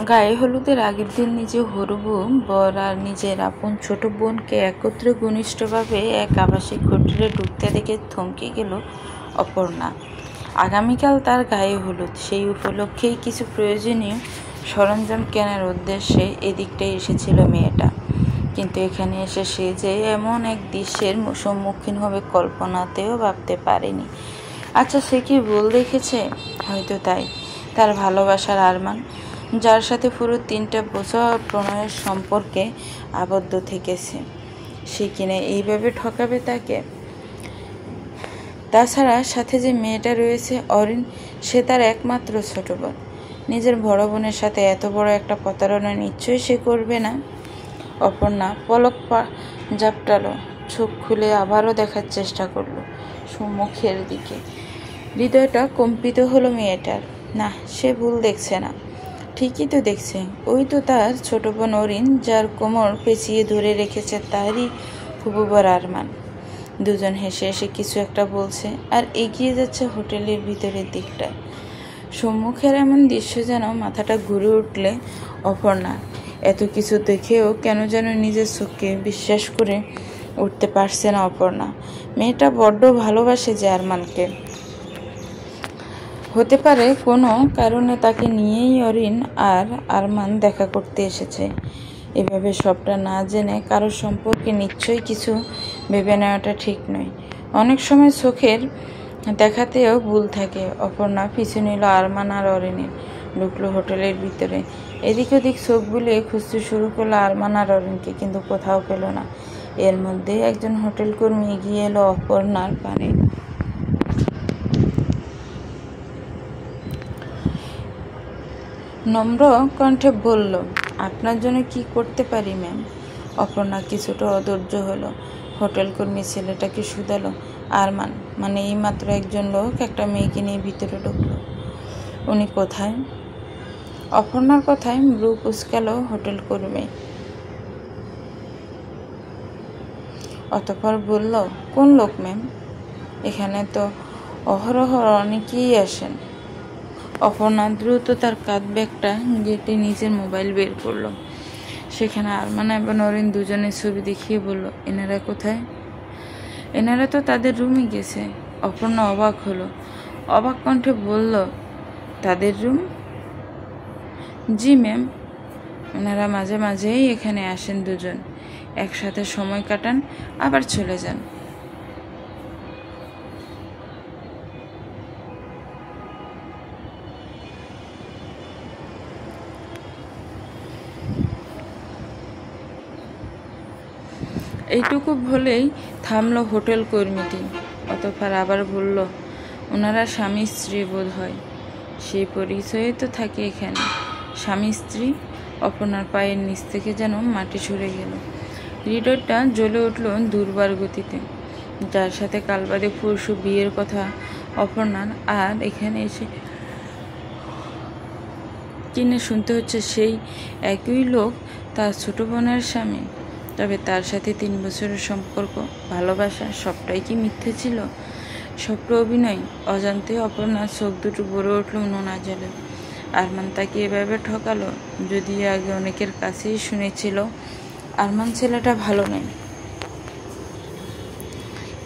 গায়ে হলুদের আগের দিন নিজে হরবু বর আর নিজের আপন ছোট বোনকে একত্রে ঘনিষ্ঠভাবে এক আবাসিক হোটেলে ঢুকতে দেখে থমকে গেল অপর্ণা। আগামীকাল তার গায়ে হলুদ, সেই উপলক্ষেই কিছু প্রয়োজনীয় সরঞ্জাম কেনার উদ্দেশ্যে এদিকটায় এসেছিল মেয়েটা। কিন্তু এখানে এসে সে যে এমন এক দৃশ্যের সম্মুখীন হবে কল্পনাতেও ভাবতে পারেনি। আচ্ছা, সে কি ভুল দেখেছে? হয়তো তাই। তার ভালোবাসার আরমান, যার সাথে পুরো 3 বছর প্রণয়ের সম্পর্কে আবদ্ধ থেকেছে, সে কিনা এইভাবে ঠকাবে তাকে? তাছাড়া সাথে যে মেয়েটা রয়েছে অরিন, সে তার একমাত্র ছোট বোন। নিজের বড় বোনের সাথে এত বড় একটা প্রতারণা নিশ্চয়ই সে করবে না। অপর্ণা পলক ঝাপটালো, চোখ খুলে আবারও দেখার চেষ্টা করলো সম্মুখের দিকে। হৃদয়টা কম্পিত হলো মেয়েটার। না, সে ভুল দেখছে না, ঠিকই তো দেখছে। ওই তো তার ছোট বোন অরিন, যার কোমর পেঁচিয়ে ধরে রেখেছে তারই হবু বর আরমান। দুজন হেসে হেসে কিছু একটা বলছে আর এগিয়ে যাচ্ছে হোটেলের ভিতরের দিকটায়। সম্মুখের এমন দৃশ্য যেন মাথাটা ঘুরে উঠলে অপর্ণা। এত কিছু দেখেও কেন যেন নিজের চোখকে বিশ্বাস করে উঠতে পারছে না অপর্ণা। মেয়েটা বড্ড ভালোবাসে যে আরমানকে। হতে পারে কোনো কারণে তাকে নিয়েই অরিন আর আরমান দেখা করতে এসেছে। এভাবে সবটা না জেনে কারোর সম্পর্কে নিশ্চয়ই কিছু ভেবে নেওয়াটা ঠিক নয়। অনেক সময় চোখের দেখাতেও ভুল থাকে। অপর্ণা পিছু নিল আরমান আর অরিনের, ঢুকলো হোটেলের ভিতরে। এদিক ওদিক চোখ বুলিয়ে খুঁজতে শুরু করলো আরমান আর অরিনকে, কিন্তু কোথাও পেল না। এর মধ্যে একজন হোটেল কর্মী এগিয়ে এলো অপর্ণার পানে। নম্র কণ্ঠে বলল, আপনার জন্য কি করতে পারি ম্যাম? অপর্ণা কিছুটা অধৈর্য হলো। হোটেল কর্মী ছেলেটাকে শুধালো, আরমান মানে এইমাত্র একজন লোক একটা মেয়েকে নিয়ে ভিতরে ঢুকলো, উনি কোথায়? অপর্ণার কথায় ভ্রু কুঁচকাল হোটেল কর্মী। অতঃপর বলল, কোন লোক ম্যাম? এখানে তো অহরহ অনেকেই আসেন। অপর্ণা দ্রুত তার কাঁধ ব্যাগটা গেটে নিজের মোবাইল বের করলো। সেখানে আরমান এবং অরিন দুজনের ছবি দেখিয়ে বলল, এনারা কোথায়? এনারা তো তাদের রুমে গেছে। অপর্ণা অবাক হলো, অবাক কণ্ঠে বলল, তাদের রুম? জি ম্যাম, ওনারা মাঝে মাঝেই এখানে আসেন, দুজন একসাথে সময় কাটান আবার চলে যান। এইটুকু বলেই থামলো হোটেল কর্মীটি। অতঃপর আবার বলল, ওনারা স্বামী স্ত্রী বোধ হয়, সেই পরিচয়ে তো থাকে এখানে। স্বামী স্ত্রী? অপর্ণার পায়ের নিচ থেকে যেন মাটি সরে গেল। হৃদয়টা জ্বলে উঠল দুর্বার গতিতে। যার সাথে কাল বাদে পরশু বিয়ের কথা অপর্ণার, আর এখানে এসে কিনে শুনতে হচ্ছে সেই একই লোক তার ছোট বোনের স্বামী। তবে তার সাথে 3 বছরের সম্পর্ক, ভালোবাসা, সবটাই কি মিথ্যে ছিল? সবটা অভিনয়? অজান্তে অপর্ণার চোখ দুটো ভরে উঠল নোনা জলে। আরমান তাকে এভাবে ঠকালো। যদিও আগে অনেকের কাছেই শুনেছিল আরমান ছেলেটা ভালো নয়,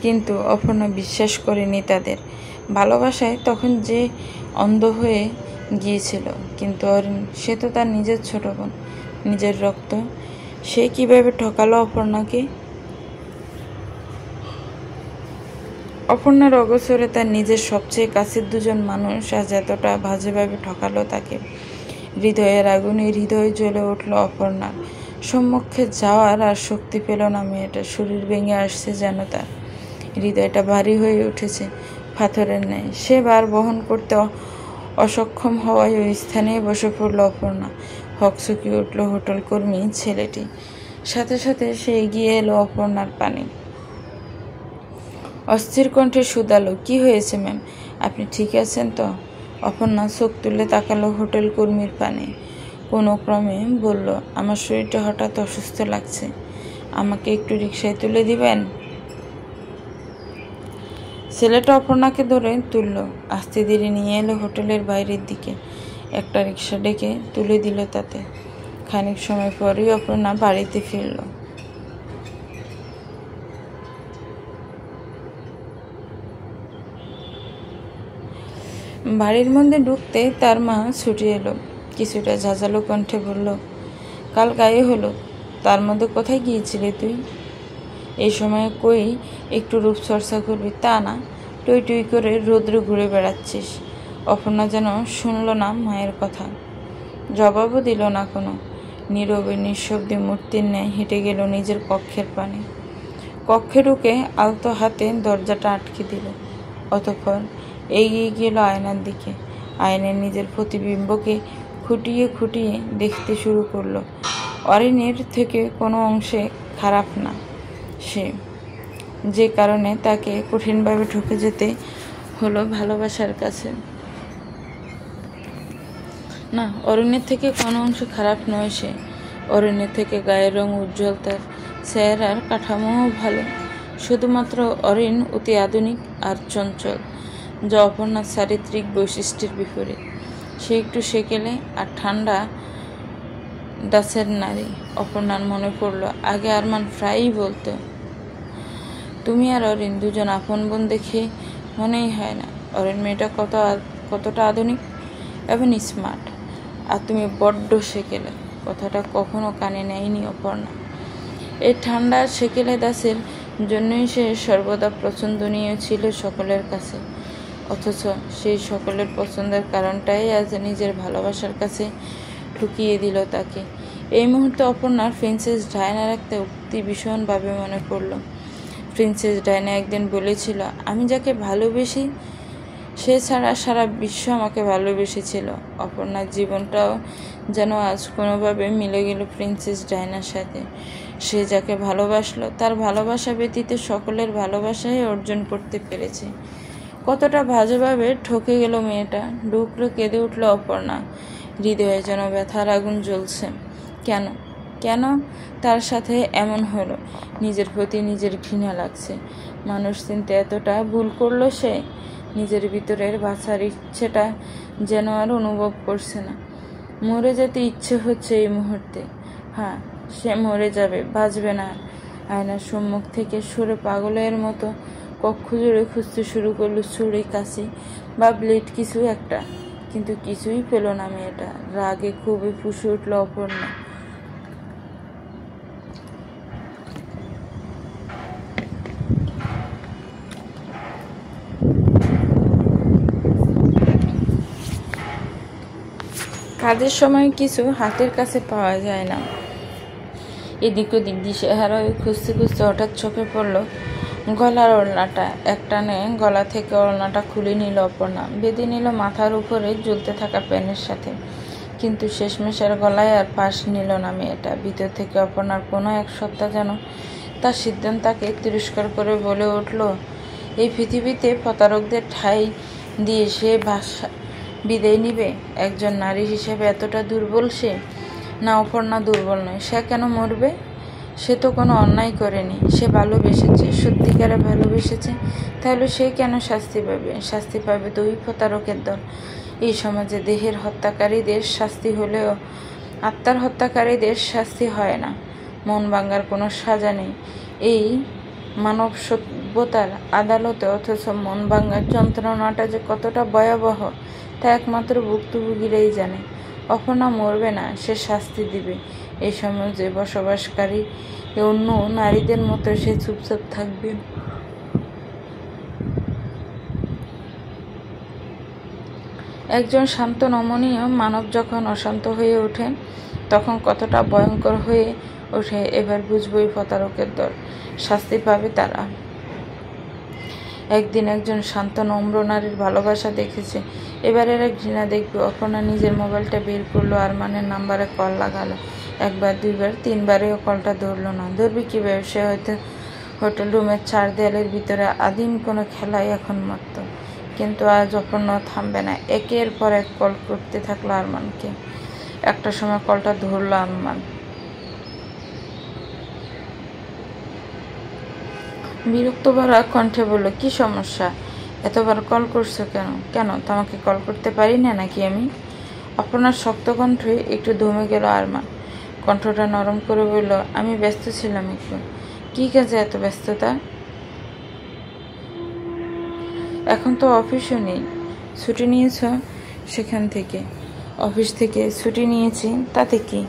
কিন্তু অপর্ণা বিশ্বাস করেনি তাদের ভালোবাসায়। তখন যে অন্ধ হয়ে গিয়েছিল। কিন্তু অরিন, সে তো তার নিজের ছোট বোন, নিজের রক্ত। সে কিভাবে ঠকালো অপর্ণাকে? অপর্ণার অগোচরে তার নিজের সবচেয়ে কাছের দুজন মানুষ আজ এতটা বাজেভাবে ঠকালো তাকে। হৃদয়ের আগুনে হৃদয় জ্বলে উঠল অপর্ণার। সম্মুখে যাওয়ার আর শক্তি পেল না মেয়েটা। শরীর ভেঙে আসছে যেন তার। হৃদয়টা ভারী হয়ে উঠেছে পাথরের ন্যায়। সে বার বহন করতে অসক্ষম হওয়ায় ওই স্থানেই বসে পড়ল অপর্ণা। হকচকি উঠল হোটেল কর্মী ছেলেটি। সাথে সাথে সে এগিয়ে এলো অপর্ণার পানে। অস্থির কণ্ঠে শুধালো, কি হয়েছে ম্যাম? আপনি ঠিক আছেন তো? অপর্ণা চোখ তুলে তাকালো হোটেল কর্মীর পানে। কোনো ক্রমে বলল, আমার শরীরটা হঠাৎ অসুস্থ লাগছে, আমাকে একটু রিকশায় তুলে দিবেন? ছেলেটা অপর্ণাকে ধরে তুলল, আস্তে ধীরে নিয়ে এলো হোটেলের বাইরের দিকে। একটা রিক্সা ডেকে তুলে দিল তাতে। খানিক সময় পরেই অপর্ণা বাড়িতে ফিরল। বাড়ির মধ্যে ঢুকতে তার মা ছুটে এলো, কিছুটা ঝাঁঝালো কণ্ঠে বলল, কাল গায়ে হলো, তার মধ্যে কোথায় গিয়েছিলে তুই? এই সময় কই একটু রূপচর্চা করবি তা না, টুই টুই করে রৌদ্র ঘুরে বেড়াচ্ছিস। অপর্ণা যেন শুনল না মায়ের কথা, জবাবও দিল না কোনো। নীরবে নিঃশব্দে মূর্তির ন্যায় হেঁটে গেল নিজের কক্ষের পানে। কক্ষে ঢুকে আলতো হাতে দরজাটা আটকে দিল। অতঃপর এগিয়ে গেল আয়নার দিকে। আয়নায় নিজের প্রতিবিম্বকে খুঁটিয়ে খুঁটিয়ে দেখতে শুরু করলো। অরিনের থেকে কোনো অংশে খারাপ না সে, যে কারণে তাকে কঠিনভাবে ঠকে যেতে হলো ভালোবাসার কাছে। না, অরিনের থেকে কোনো অংশ খারাপ নয় সে। অরিনের থেকে গায়ের রং উজ্জ্বল, তার চেহারার কাঠামোও ভালো। শুধুমাত্র অরিন অতি আধুনিক আর চঞ্চল, যা অপর্ণার চারিত্রিক বৈশিষ্ট্যের বিপরীত। সে একটু সেকেলে আর ঠান্ডা দাসের নারী। অপর্ণার মনে পড়ল, আগে আরমান প্রায়ই বলতো, তুমি আর অরিন দুজন আপন বোন দেখে মনেই হয় না। অরিন মেয়েটা কতটা আধুনিক এবং স্মার্ট, আর তুমি বড্ড সেকেলে। কথাটা কখনো কানে নেয়নি অপর্ণা। এই ঠান্ডা সেকেলে দাসের জন্যই সে সর্বদা পছন্দনীয় ছিল সকলের কাছে। অথচ সেই সকলের পছন্দের কারণটাই আজ নিজের ভালোবাসার কাছে ঠুকিয়ে দিল তাকে। এই মুহূর্তে অপর্ণার প্রিন্সেস ডায়নার একটা উক্তি ভীষণভাবে মনে পড়ল। প্রিন্সেস ডায়না একদিন বলেছিল, আমি যাকে ভালোবেসি সে ছাড়া সারা বিশ্ব আমাকে ভালোবেসেছিল। অপর্ণার জীবনটাও যেন আজ কোনোভাবে মিলে গেল প্রিন্সেস ডায়নার সাথে। সে যাকে ভালোবাসলো তার ভালোবাসা ব্যতীত সকলের ভালোবাসাই অর্জন করতে পেরেছে। কতটা বাজেভাবে ঠকে গেল মেয়েটা। ডুকরে কেঁদে উঠল অপর্ণা। হৃদয়ে যেন ব্যথার আগুন জ্বলছে। কেন কেন তার সাথে এমন হলো? নিজের প্রতি নিজের ঘৃণা লাগছে। মানুষ চিনতে এতটা ভুল করলো সে। নিজের ভিতরের বাঁচার ইচ্ছেটা যেন আর অনুভব করছে না। মরে যেতে ইচ্ছে হচ্ছে এই মুহূর্তে। হ্যাঁ, সে মরে যাবে, বাঁচবে না। আয়নার সম্মুখ থেকে সরে পাগলের মতো কক্ষ জুড়ে খুঁজতে শুরু করলো ছুরি, কাঁচি বা ব্লেড, কিছু একটা। কিন্তু কিছুই পেল না মেয়েটা। রাগে খুবই ফুঁসে উঠল অপর্ণা। কাজের সময় কিছু হাতের কাছে পাওয়া যায় না। এদিক ওদিক দিশেহারা হয়ে খুঁজতে খুঁজতে হঠাৎ চোখে পড়ল গলার ওড়নাটা। একটানে গলা থেকে ওড়নাটা খুলে নিল অপর্ণা, বেঁধে নিল মাথার উপরে ঝুলতে থাকা প্যানের সাথে। কিন্তু শেষমেশের গলায় আর পাশ নিল না মেয়েটা। ভিতর থেকে অপর্ণার কোনো এক সত্তা যেন তার সিদ্ধান্তকে তিরস্কার করে বলে উঠল, এই পৃথিবীতে প্রতারকদের ঠাঁই দিয়ে সে বিদায় নিবে? একজন নারী হিসেবে এতটা দুর্বল সে? না, অপর্ণা দুর্বল নয়। সে কেন মরবে? সে তো কোনো অন্যায় করেনি। সে ভালোবেসেছে, সত্যিকারে ভালোবেসেছে। তাহলে সে কেন শাস্তি পাবে? শাস্তি পাবে দুই প্রতারকের দল। এই সমাজে দেহের হত্যাকারীদের শাস্তি হলেও আত্মার হত্যাকারীদের শাস্তি হয় না। মন ভাঙার কোনো সাজা নেই এই মানব সভ্যতার আদালতে। অথচ মন ভাঙার যন্ত্রণাটা যে কতটা ভয়াবহ তা একমাত্র ভুক্তভোগীরাই জানে। অপর্ণা মরবে না, সে শাস্তি দিবে। এই সমাজে বসবাসকারী অন্য নারীদের মতো সে চুপচাপ থাকবে। একজন শান্ত নমনীয় মানব যখন অশান্ত হয়ে ওঠে তখন কতটা ভয়ঙ্কর হয়ে ওঠে এবার বুঝবই প্রতারকের দল। শাস্তি পাবে তারা। একদিন একজন শান্ত নম্র নারীর ভালোবাসা দেখেছে, এবার এরা ঘৃণা দেখবে। অপর্ণা নিজের মোবাইলটা বের করলো, আরমানের নাম্বারে কল লাগালো। একবার, দুইবার, তিনবারেও কলটা ধরলো না। ধরবে কীভাবে? সে হয়তো হোটেল রুমের 4 দেয়ালের ভিতরে আদিম কোনো খেলায় এখন মত্ত। কিন্তু আজ অপর্ণা থামবে না। একের পর এক কল করতে থাকলো আরমানকে। একটা সময় কলটা ধরলো আরমান। বিরক্ত ভরা কণ্ঠে বলল, কি সমস্যা? এতবার কল করছো কেন? তোমাকে কল করতে পারি না নাকি আমি? আপনার শক্ত কণ্ঠে একটু দমে গেল আরমান। কণ্ঠটা নরম করে বলল, আমি ব্যস্ত ছিলাম একটু। কী কাজে এত ব্যস্ততা? এখন তো অফিসও নেই। ছুটি নিয়েছ সেখান থেকে? অফিস থেকে ছুটি নিয়েছি, তাতে কি?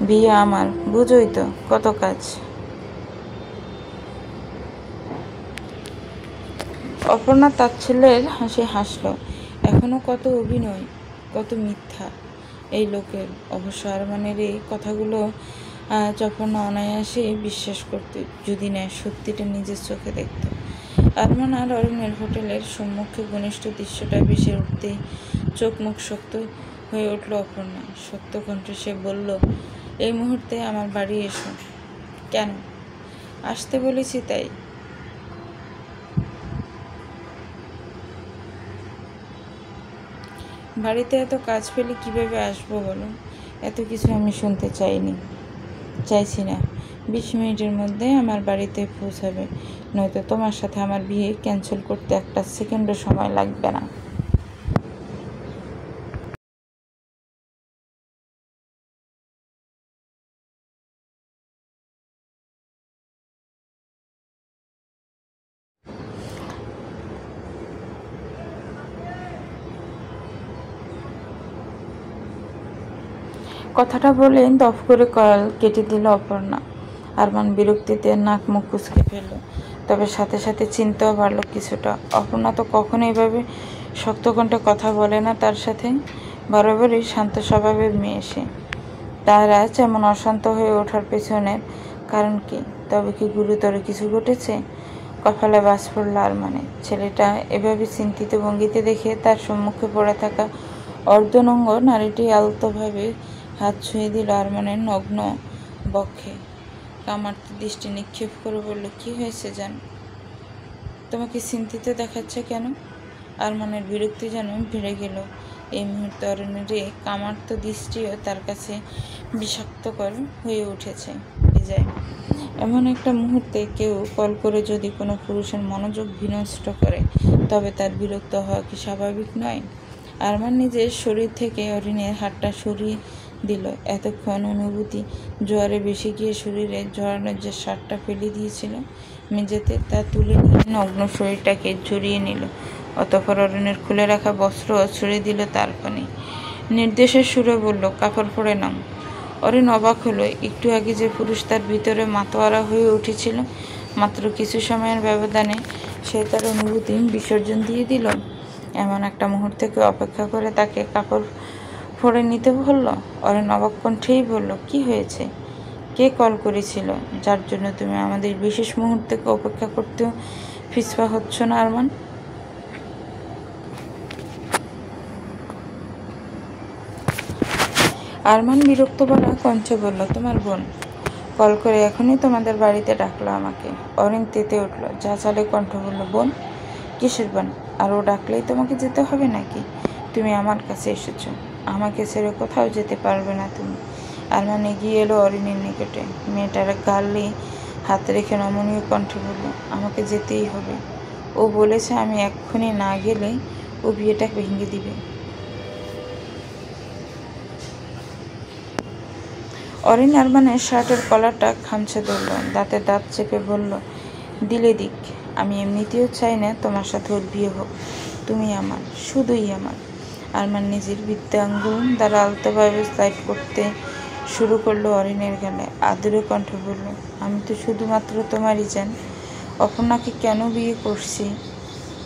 বিয়ে আমার, বুঝোই তো কত কাজ। অপর্ণা তাচ্ছিল্যের হাসি হাসল। এখনো কত অভিনয়, কত মিথ্যা এই লোকের। অবশ্য আরমানের এই কথাগুলো আজ অপর্ণা অনায়াসে বিশ্বাস করত, যদি না সত্যিটা নিজের চোখে দেখত। আরমান আর অরণ্যের হোটেলের সম্মুখে ঘনিষ্ঠ দৃশ্যটা ভেসে উঠতে চোখ মুখ শক্ত হয়ে উঠল অপর্ণা। শক্ত কণ্ঠে সে বলল, এই মুহূর্তে আমার বাড়ি এসো। কেন? আসতে বলেছি তাই। বাড়িতে এত কাজ পেলে কিভাবে আসবো বলো? এত কিছু আমি শুনতে চাইছি না। 20 মিনিটের মধ্যে আমার বাড়িতে পৌঁছাবে, নয়তো তোমার সাথে আমার বিয়ে ক্যান্সেল করতে একটা সেকেন্ডও সময় লাগবে না। কথাটা বলে দফ করে কল কেটে দিল অপর্ণা। আরমান বিরক্তিতে নাক মুখ কুঁচকে ফেলল, তবে সাথে সাথে চিন্তাও বাড়ল কিছুটা। অপর্ণা তো কখনো এভাবে শক্ত কণ্ঠে কথা বলে না তার সাথে। বরাবরই শান্ত স্বভাবের মেয়ে সে। তার আজ এমন অশান্ত হয়ে ওঠার পেছনের কারণ কি? তবে কি গুরুতর কিছু ঘটেছে? কপালে বাজ পড়ল আরমানের। ছেলেটা এভাবে চিন্তিত ভঙ্গিতে দেখে তার সম্মুখে পড়ে থাকা অর্ধনঙ্গ নারীটি আলতোভাবে হাত ছুঁয়ে দিল আরমানের নগ্ন বক্ষে। কামার্ত দৃষ্টি নিক্ষেপ করে বলল, কি হয়েছে জান? তোমাকে চিন্তিত দেখাচ্ছে কেন? আরমানের বিরক্তি যেন বেড়ে গেল এই মুহূর্তে। অরণ্যের কামার্ত দৃষ্টিও তার কাছে বিষাক্তকর হয়ে উঠেছে। যায় এমন একটা মুহূর্তে কেউ কল করে যদি কোনো পুরুষের মনোযোগ বিনষ্ট করে, তবে তার বিরক্ত হওয়া কি স্বাভাবিক নয়? আরমান নিজের শরীর থেকে অরিনের হাতটা সরিয়ে দিল। এতক্ষণ অনুভূতি জোয়ারে বেশি গিয়ে শরীরে জড়ানোর যে শার্টটা ফেলে দিয়েছিল মেঝেতে, তা তুলে নিয়ে নগ্ন শরীরটাকে জড়িয়ে নিল। অতঃপর অরণ্যের খুলে রাখা বস্ত্র ছুড়ে দিল তার পানে। নির্দেশের সুরে বলল, কাপড় পরে নাও। অরিন অবাক হলো। একটু আগে যে পুরুষ তার ভিতরে মাতোয়ারা হয়ে উঠেছিল, মাত্র কিছু সময়ের ব্যবধানে সে তার অনুভূতি বিসর্জন দিয়ে দিল। এমন একটা মুহূর্তকে অপেক্ষা করে তাকে কাপড় পরে নিতে বলল। অরিন অবাক কণ্ঠেই বলল, কি হয়েছে? কে কল করেছিল, যার জন্য তুমি আমাদের বিশেষ মুহূর্তকে অপেক্ষা করতেও পিছপা হচ্ছ না আরমান? আরমান বিরক্ত ভরা কণ্ঠে বলল, তোমার বোন কল করে এখনই তোমাদের বাড়িতে ডাকলো আমাকে। অরিন তেতে উঠল, যা চালে কণ্ঠ বলল, বোন? কিসের বোন? আর ও ডাকলেই তোমাকে যেতে হবে নাকি? তুমি আমার কাছে এসেছো, আমাকে ছেড়ে কোথাও যেতে পারবে না তুমি। আরমান এগিয়ে এলো অরিনের নিকটে। মেয়েটার গালে হাত রেখে নমনীয় কণ্ঠে বলল, আমাকে যেতেই হবে। ও বলেছে আমি এক্ষুনি না গেলে ও বিয়েটা ভেঙে দিবে। অরিন আরমানের শার্টের কলারটা খামচে ধরল, দাঁতে দাঁত চেপে বলল, দিলে দিক, আমি এমনিতেও চাই না তোমার সাথে ওর বিয়ে হোক। তুমি আমার, শুধুই আমার। আরমান নিজের বৃদ্ধাঙ্গুল দ্বারা আলতোভাবে স্লাইড করতে শুরু করলো অরিনের গালে। আদুরে কণ্ঠে বলল, আমি তো শুধুমাত্র তোমারই জান। অপর্ণাকে কেন বিয়ে করছি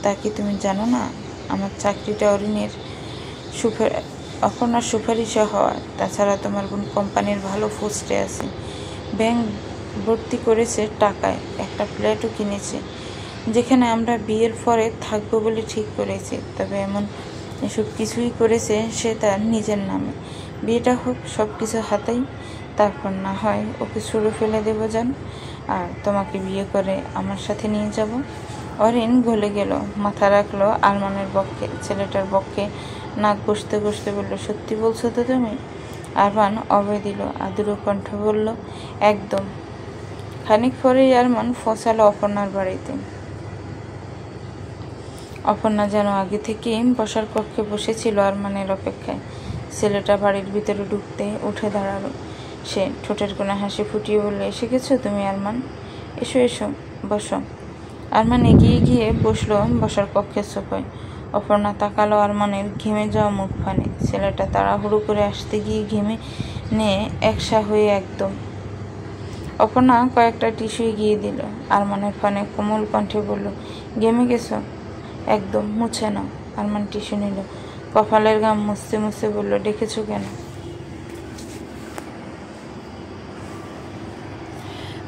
তা কি তুমি জানো না? আমার চাকরিটা অপর্ণার সুপারিশে হওয়া। তাছাড়া তোমার বোন কোম্পানির ভালো পোস্টে আছে, ব্যাংক ভর্তি করেছে টাকায়, একটা ফ্ল্যাটও কিনেছে, যেখানে আমরা বিয়ের পরে থাকবো বলে ঠিক করেছি। তবে এসব কিছুই করেছে সে তার নিজের নামে। বিয়েটা হোক, সব কিছু হাতেই, তারপর না হয় ওকে ছুঁড়ে ফেলে দেবো যান, আর তোমাকে বিয়ে করে আমার সাথে নিয়ে যাব। অরিন গলে গেল, মাথা রাখলো আরমানের বক্ষে, ছেলেটার বক্ষে নাক ঘষতে ঘষতে বলল, সত্যি বলছো তো তুমি? আরমান অভয় দিল, আদুরে কণ্ঠ বলল, একদম। খানিক পরেই আরমান পৌঁছালো অপর্ণার বাড়িতে। অপর্ণা যেন আগে থেকেই বসার কক্ষে বসেছিল আরমানের অপেক্ষায়। ছেলেটা বাড়ির ভিতরে ঢুকতে উঠে দাঁড়ালো। সে ঠোঁটের কোণে হাসি ফুটিয়ে বলল, এসে গেছো তুমি আরমান? এসো এসো, বসো। আরমান এগিয়ে গিয়ে বসলো বসার কক্ষের সোফায়। অপর্ণা তাকালো আরমানের ঘেমে যাওয়া মুখখানে। ছেলেটা তাড়াহুড়ো করে আসতে গিয়ে ঘেমে নিয়ে একসা হয়ে একদম। অপর্ণা কয়েকটা টিস্যু এগিয়ে দিল। আরমানের ফানে কোমল কণ্ঠে বলল, ঘেমে গেছো? একদম, মুছে নাও। আরমান টিস্যু নিল, কপালের গাম মুছতে মুছতে বলল, ডেকেছো কেন?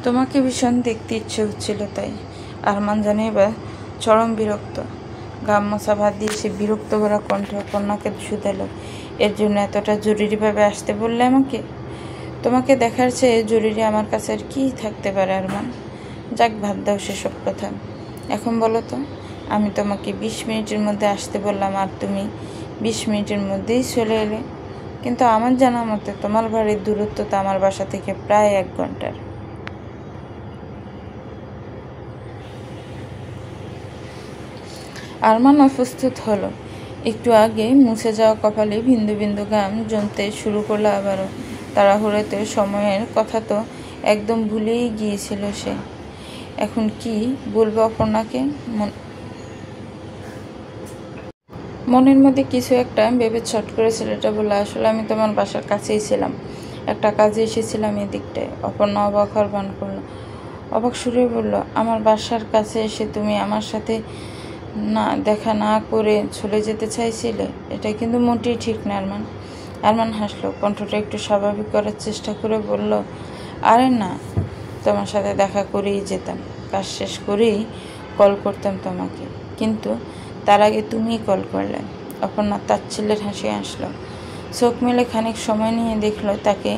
তোমাকে ভীষণ দেখতে ইচ্ছে হচ্ছিল তাই। আরমান জানে এবার চরম বিরক্ত। গাম মোছা ভাত দিয়ে সে বিরক্ত ভরা কণ্ঠে অপর্ণাকে শুধালো, এর জন্য এতটা জরুরিভাবে আসতে বললে আমাকে? তোমাকে দেখার চেয়ে জরুরি আমার কাছে আর কী থাকতে পারে আরমান? যাক, ভাত দাও সেসব কথা। এখন বলো তো, আমি তোমাকে 20 মিনিটের মধ্যে আসতে বললাম আর তুমি 20 মিনিটের মধ্যেই চলে এলে। কিন্তু আমার জানা মতে তোমার বাড়ির দূরত্ব তো আমার বাসা থেকে প্রায় 1 ঘন্টার। আরমান অপ্রস্তুত হলো। একটু আগে মুছে যাওয়া কপালে বিন্দু বিন্দু ঘাম জমতে শুরু করলো আবারও। তাড়াহুড়োতে সময়ের কথা তো একদম ভুলেই গিয়েছিল সে। এখন কি বলবো অপর্ণাকে? মনের মধ্যে কিছু একটা ভেবে ছট করে ছেলেটা বলল, আসলে আমি তোমার বাসার কাছেই ছিলাম, একটা কাজে এসেছিলাম এদিকটায়। অপর্ণা অবাক হওয়ার ভান করলো। অবাক সুরে বলল, আমার বাসার কাছে এসে তুমি আমার সাথে দেখা না করে চলে যেতে চাইছিলে? এটা কিন্তু মোটেই ঠিক না আরমান। আরমান হাসলো, কণ্ঠটা একটু স্বাভাবিক করার চেষ্টা করে বলল, আরে না, তোমার সাথে দেখা করেই যেতাম, কাজ শেষ করেই কল করতাম তোমাকে, কিন্তু তার আগে তুমিই কল করলে। অপর্ণা তাচ্ছিল্যের হাসি আসলো। চোখ মেলে খানিক সময় নিয়ে দেখলো তাকে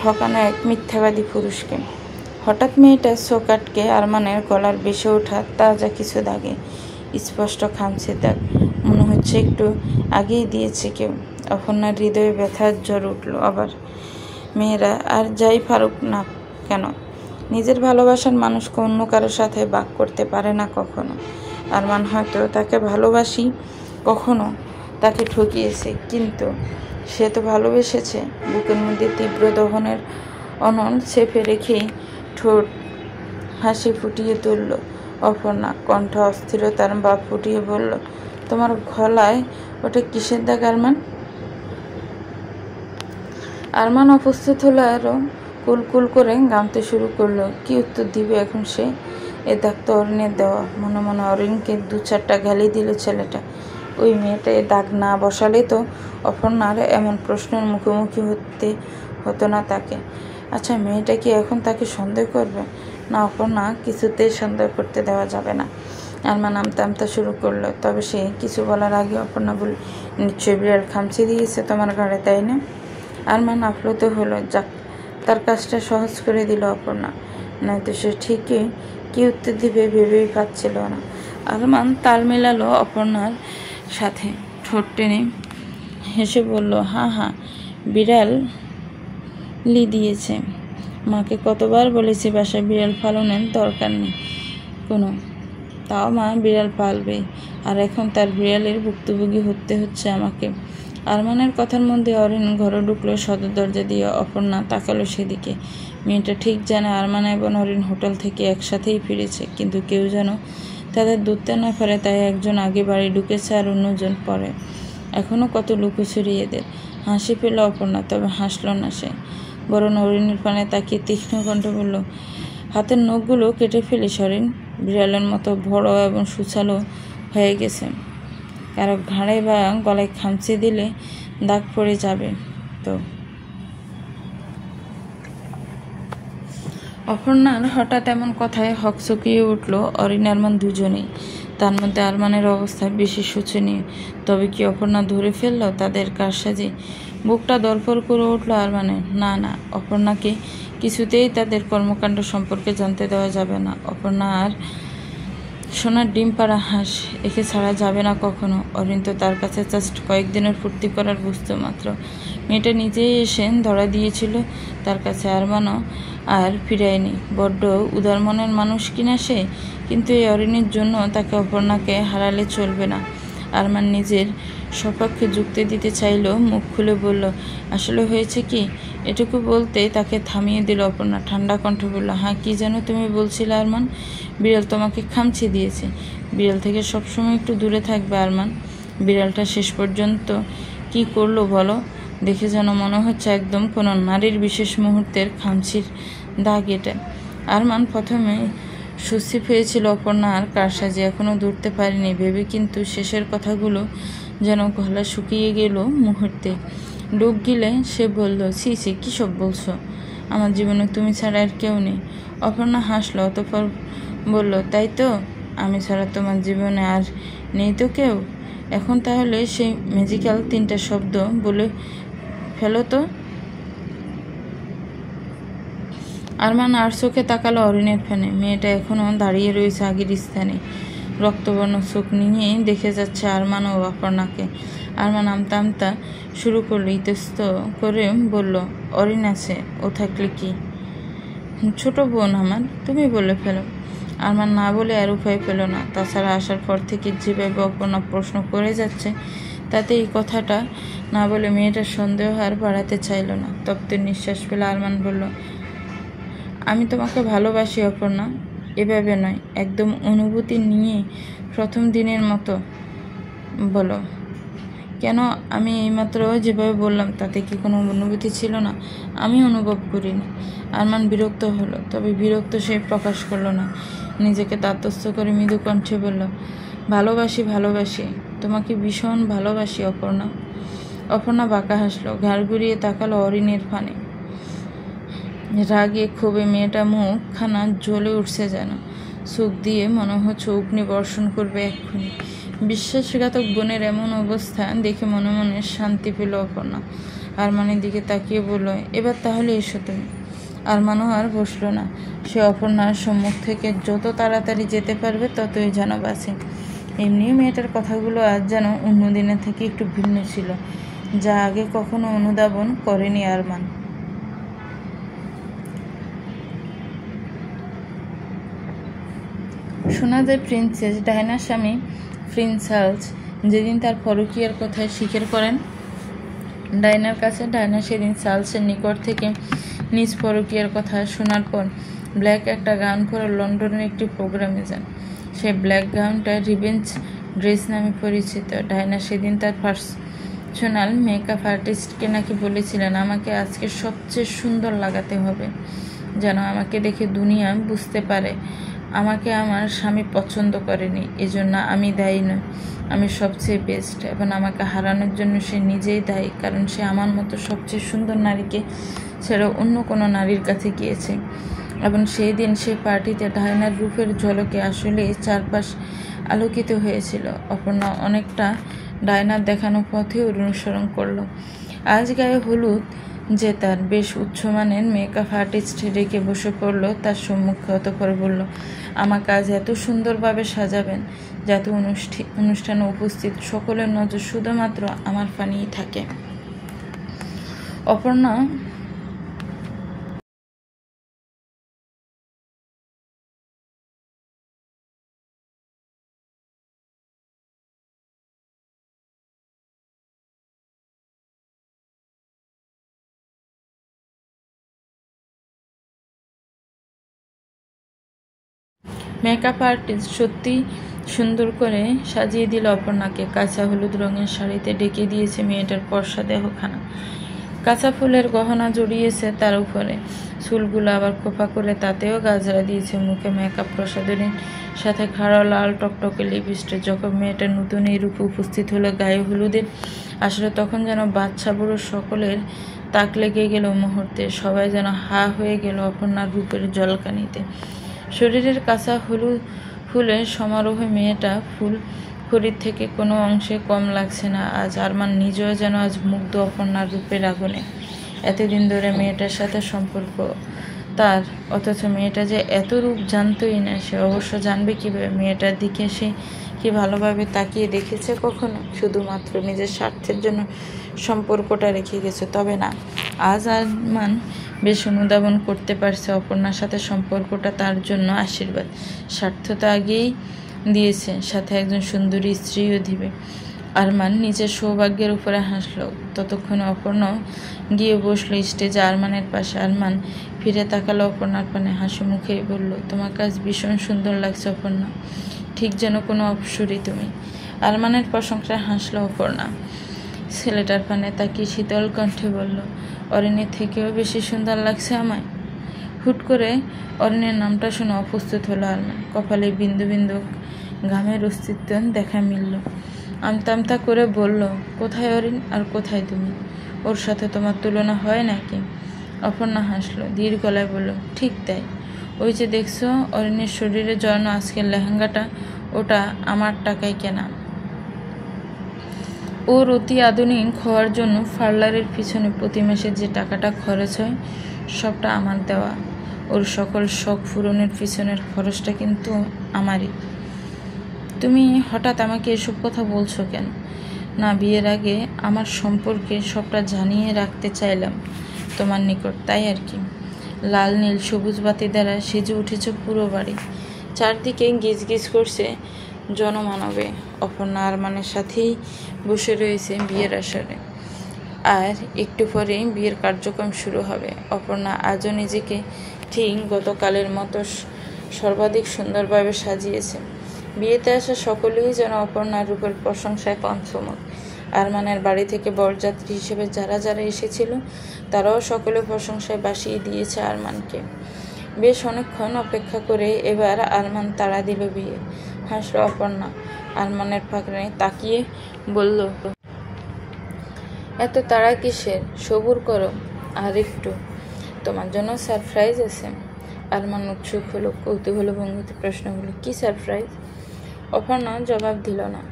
ঠকানো এক মিথ্যাবাদী পুরুষকে। হঠাৎ মেয়েটা চোখ আটকে আরমানের গলার বেসে ওঠা তাজা কিছু দাগে, স্পষ্ট খামছে দাগ, মনে হচ্ছে একটু আগেই দিয়েছে কেউ। অপর্ণার হৃদয়ে ব্যথার জ্বর উঠল আবার। মেয়েরা আর যাই পারুক না কেন, নিজের ভালোবাসার মানুষকে অন্য কারোর সাথে ভাগ করতে পারে না কখনো। আরমান হয়তো তাকে ভালোবাসি, কখনো তাকে ঠকিয়েছে, কিন্তু সে তো ভালোবেসেছে। বুকের মধ্যে তীব্র দহনের অনল চেপে রেখেই ঠোঁট হাসি ফুটিয়ে তুলল অপর্ণা। কণ্ঠ অস্থিরতার ভাব ফুটিয়ে বলল, তোমার গলায় ওটা কিসের দাগ আরমান? আরমান অপ্রস্তুত হলো, আরও কুলকুল করে গামতে শুরু করলো। কি উত্তর দিবে এখন সে? এ দাগ তো অরিনের দেওয়া। মনে মনে অরিনকে 2-4টা গালি দিল ছেলেটা। ওই মেয়েটা এ দাগ না বসালে তো অপর্ণার এমন প্রশ্নের মুখোমুখি হতো না তাকে। আচ্ছা, মেয়েটা কি এখন তাকে সন্দেহ করবে? না, অপর্ণা কিছুতেই সন্দেহ করতে দেওয়া যাবে না। আরমান আমতা শুরু করলো। তবে সে কিছু বলার আগে অপর্ণা বলল, নিশ্চয়ই বিড়াল খামচে দিয়েছে তোমার ঘাড়ে, তাই না? আরমান আপ্লুত হলো। যাক, তার কাজটা সহজ করে দিল অপর্ণা, নয়তো সে ঠিকই কি উত্তর দিবে ভেবেই পাচ্ছিল না। আরমান তাল মেলালো অপর্ণার সাথে, ঠোঁট টেনে হেসে বলল, হ্যাঁ, বিড়ালই দিয়েছে। মাকে কতবার বলেছি বাসায় বিড়াল পালনের দরকার নেই কোনো, তাও মা বিড়াল পালবে, আর এখন তার বিড়ালের ভুক্তভোগী হতে হচ্ছে আমাকে। আরমানের কথার মধ্যে অরিন ঘরে ঢুকলো সদর দরজা দিয়ে। অপর্ণা তাকালো সেদিকে। মেয়েটা ঠিক জানে আরমান এবং অরিন হোটেল থেকে একসাথেই ফিরেছে, কিন্তু কেউ যেন তাদের ধরতে না পারে, তাই একজন আগে বাড়ি ঢুকেছে আর অন্যজন পরে। এখনও কত লুকোচুরি এদের। হাসি পেল অপর্ণা, তবে হাসলো না সে, বরং অরিনের পানে তাকিয়ে তীক্ষ্ণ কণ্ঠে বলল, হাতের নখগুলো কেটে ফেলিস অরিন, বিড়ালের মতো বড় এবং সুচালো হয়ে গেছে। কারো ঘাড়ে বা গলায় খামচে দিলে দাগ পড়ে যাবে তো। অপর্ণার হঠাৎ এমন কথায় হকচকিয়ে উঠল অরিন আরমান দুজনেই। তার মধ্যে আরমানের অবস্থা বেশি শোচনীয়। তবে কি অপর্ণা ধরে ফেলল তাদের কারসাজি? বুকটা দরপড় করে উঠল আরমানের। না, অপর্ণাকে কিছুতেই তাদের কর্মকাণ্ড সম্পর্কে জানতে দেওয়া যাবে না। অপর্ণা আর সোনার ডিম পাড়া হাঁস, একে ছাড়া যাবে না কখনো। অরিন তো তার কাছে জাস্ট কয়েকদিনের ফুর্তি করার বস্তু মাত্র। মেয়েটা নিজেই এসে ধরা দিয়েছিল তার কাছে, আরমানও আর ফিরায়নি। বড্ড উদার মনের মানুষ কিনা সে, কিন্তু এই অরিনের জন্য তাকে অপর্ণাকে হারালে চলবে না। আরমান নিজের সপক্ষে যুক্তি দিতে চাইলেও মুখ খুলে বলল, আসলে হয়েছে কি? এটুকু বলতে তাকে থামিয়ে দিল অপর্ণা। ঠান্ডা কণ্ঠে বলল, হ্যাঁ কি যেন তুমি বলছিলে আরমান? বিড়াল তোমাকে খামচে দিয়েছে। বিড়াল থেকে সবসময় একটু দূরে থাকবে আরমান। বিড়ালটা শেষ পর্যন্ত কি করলো বলো? দেখে যেন মনে হচ্ছে একদম কোনো নারীর বিশেষ মুহূর্তের খামচির দাগ এটা। আরমান প্রথমে স্বস্তি পেয়েছিল অপর্ণার কারসাজি এখনও ধরতে পারেনি ভেবে, কিন্তু শেষের কথাগুলো যেন গলা শুকিয়ে গেল মুহূর্তে। ডুব গিলে সে বলল, ছি ছি, কী সব বলছো? আমার জীবনে তুমি ছাড়া আর কেউ নেই। অপর্ণা হাসলো, অতঃপর বলল, তাই তো? আমি ছাড়া তোমার জীবনে আর নেই তো কেউ? এখন তাহলে সেই ম্যাজিক্যাল 3টা শব্দ বলে ফেলো তো। আরমান আর চোখে তাকালো অরিনের ফ্যানে। মেয়েটা এখনও দাঁড়িয়ে রয়েছে আগের স্থানে, রক্তবর্ণ চোখ নিয়ে দেখে যাচ্ছে আরমান ও অপর্ণাকে। আরমান আমতা আমতা শুরু করলো, ইতস্ত করে বলল, অরিন আছে, ও থাকলে কি? ছোট বোন আমার, তুমি বলে ফেলো। আরমান না বলে আর উপায় পেল না। তাছাড়া আসার পর থেকে যেভাবে অপর্ণা প্রশ্ন করে যাচ্ছে, তাতে এই কথাটা না বলে মেয়েটার সন্দেহ আর বাড়াতে চাইল না। তপ্ত নিঃশ্বাস ফেলে আরমান বলল, আমি তোমাকে ভালোবাসি অপর্ণা, এভাবে নয়, একদম অনুভূতি নিয়ে প্রথম দিনের মতো বলো। কেন? আমি এইমাত্র যেভাবে বললাম তাতে কি কোনো অনুভূতি ছিল না? আমি অনুভব করিনি। আরমান বিরক্ত হলো, তবে বিরক্ত সে প্রকাশ করলো না। নিজেকে তাতস্থ করে মৃদু কণ্ঠে বলল, ভালোবাসি ভালোবাসি, তোমাকে ভীষণ ভালোবাসি অপর্ণা। অপর্ণা বাঁকা হাসলো, ঘাড় ঘুরিয়ে তাকালো অরিনের ফানে। রাগে ক্ষোভে মেয়েটা মুখখানা জ্বলে উঠছে যেন, চোখ দিয়ে মনে হচ্ছে অগ্নি বর্ষণ করবে এক্ষুনি। বিশ্বাসঘাতক বোনের এমন অবস্থা দেখে মনে মনে শান্তি পেল অপর্ণা। আরমানের দিকে তাকিয়ে বলল, এবার তাহলে এসো তুমি। আরমানও আর বসল না। সে অপর্ণার সম্মুখ থেকে যত তাড়াতাড়ি যেতে পারবে ততই যেন বাঁচে। এমনিও মেয়েটার কথাগুলো আজ যেন অন্য দিনের থেকে একটু ভিন্ন ছিল, যা আগে কখনো অনুধাবন করেনি আরমান। শোনা যায় প্রিন্সেস ডায়নার স্বামী প্রিন্স চার্লস যেদিন তার পরকীয়ার কথায় স্বীকার করেন ডায়নার কাছে, ডায়না সেদিন চার্লসের নিকট থেকে নিজ পরকীয়ার কথা শোনার পর ব্ল্যাক একটা গাউন পরে লন্ডনের একটি প্রোগ্রামে যান। সেই ব্ল্যাক গাউনটা রিভেঞ্জ ড্রেস নামে পরিচিত। ডায়না সেদিন তার পার্সোনাল মেকআপ আর্টিস্টকে নাকি বলেছিলেন, আমাকে আজকে সবচেয়ে সুন্দর লাগাতে হবে, যেন আমাকে দেখে দুনিয়া বুঝতে পারে আমাকে আমার স্বামী পছন্দ করেনি, এজন্য আমি দায়ী নই, আমি সবচেয়ে বেস্ট, এবং আমাকে হারানোর জন্য সে নিজেই দায়ী, কারণ সে আমার মতো সবচেয়ে সুন্দর নারীকে ছেড়ে অন্য কোনো নারীর কাছে গিয়েছে। এবং সেই দিন সেই পার্টিতে ডায়নার রূপের ঝলকে আসলে চারপাশ আলোকিত হয়েছিল। অপর্ণা অনেকটা ডায়নার দেখানো পথে অনুসরণ করলো। আজ গায়ে হলুদ যে তার বেশ উচ্চমানের মেকআপ আর্টিস্ট রেখে বসে পড়ল তার সম্মুখে, অতঃপর বলল, আমাকে আজ এত সুন্দরভাবে সাজাবেন যাতে অনুষ্ঠানে উপস্থিত সকলের নজর শুধুমাত্র আমার ফানিই থাকে। অপর্ণা মেকআপ আর্টিস্ট সত্যি সুন্দর করে সাজিয়ে দিল অপর্ণাকে। কাঁচা হলুদ রঙের শাড়িতে ঢেকে দিয়েছে মেয়েটার ফর্সা দেহখানা। কাঁচা ফুলের গহনা জড়িয়েছে তার উপরে, চুলগুলো আবার খোপা করে তাতেও গাজরা দিয়েছে। মুখে মেকআপ প্রসাধনীর সাথে খাড়া লাল টকটকে লিপস্টিক। যখন মেয়েটা নতুন এই রূপে উপস্থিত হলো গায়ে হলুদের আসলে, তখন যেন বাচ্চা বুড়ো সকলের তাক লেগে গেল মুহূর্তে। সবাই যেন হা হয়ে গেল অপর্ণার রূপের জলকানিতে। শরীরের কাঁচা হলুদ ফুলের সমারোহে মেয়েটা ফুল খড়ির থেকে কোনো অংশে কম লাগছে না আজ। আরমান নিজেও যেন আজ মুগ্ধ অপর্ণার রূপের আগুনে। এতদিন ধরে মেয়েটার সাথে সম্পর্ক তার, অথচ মেয়েটা যে এত রূপ জানতই না। সে অবশ্য জানবে কীভাবে? মেয়েটার দিকে সে কি ভালোভাবে তাকিয়ে দেখেছে কখনো? শুধুমাত্র নিজের স্বার্থের জন্য সম্পর্কটা রেখে গেছে। তবে না, আজ আরমান বেশ অনুধাবন করতে পারছে অপর্ণার সাথে সম্পর্কটা তার জন্য আশীর্বাদ। স্বার্থ তো আগেই দিয়েছে, সাথে একজন সুন্দরী স্ত্রীও দিবে। আরমান নিজের সৌভাগ্যের উপরে হাসল। ততক্ষণে অপর্ণা গিয়ে বসলো স্টেজে আরমানের পাশে। আরমান ফিরে তাকালো অপর্ণার পানে, হাসি মুখেই বলল, তোমার কাজ ভীষণ সুন্দর লাগছে অপর্ণা, ঠিক যেন কোনো অপসরী তুমি। আরমানের প্রশংসায় হাসল অপর্ণা। ছেলেটার পানে তাকিয়ে শীতল কণ্ঠে বলল, অরিনের থেকেও বেশি সুন্দর লাগছে আমায়। হুট করে অরিনের নামটা শুনে অপ্রস্তুত হলো আরমান। কপালে বিন্দু বিন্দু ঘামের অস্তিত্ব দেখা মিলল। আমতা আমতা করে বলল, কোথায় অরিন আর কোথায় তুমি? ওর সাথে তোমার তুলনা হয় নাকি? অপর্ণা হাসলো, ধীর গলায় বলল, ঠিক তাই। ওই যে দেখছো অরিনের শরীরে জড়ানো আজকের লেহেঙ্গাটা, ওটা আমার টাকায় কেনা। ওর অতি আধুনিক হওয়ার জন্য পার্লারের পিছনে প্রতি মাসে যে টাকাটা খরচ হয় সবটা আমার দেওয়া। ওর সকল শখ পূরণের পিছনের খরচটা কিন্তু আমারই। তুমি হঠাৎ আমাকে এসব কথা বলছো কেন? না, বিয়ের আগে আমার সম্পর্কে সবটা জানিয়ে রাখতে চাইলাম তোমার নিকট, তাই আর কি। লাল নীল সবুজ বাতি দ্বারা সেজে উঠেছে পুরো বাড়ি। চারদিকে গিজ গিজ করছে জনমানবে। অপর্ণা আরমানের সাথেই বসে রয়েছে বিয়ের আসরে। আর একটু পরেই বিয়ের কার্যক্রম শুরু হবে। অপর্ণা আজও নিজেকে ঠিক গতকালের মতো সর্বাধিক সুন্দরভাবে সাজিয়েছে। বিয়েতে আসা সকলেই যেন অপর্ণার রূপের প্রশংসায় পঞ্চমুখ। আরমানের বাড়ি থেকে বরযাত্রী হিসেবে যারা যারা এসেছিল তারাও সকলে প্রশংসায় বাসিয়ে দিয়েছে আরমানকে। বেশ অনেকক্ষণ অপেক্ষা করে এবার আরমান তাড়া দিল বিয়ে। হাসল অপর্ণা। আরমানের ফাঁকড়ে তাকিয়ে বলল, এত তাড়া কিসের? সবুর করো আর একটু, তোমার জন্য সারপ্রাইজ আছে। আরমান উৎসুক হলো, কৌতূহল ভঙ্গিতে প্রশ্ন হলো, কি সারপ্রাইজ? অপর্ণা জবাব দিল না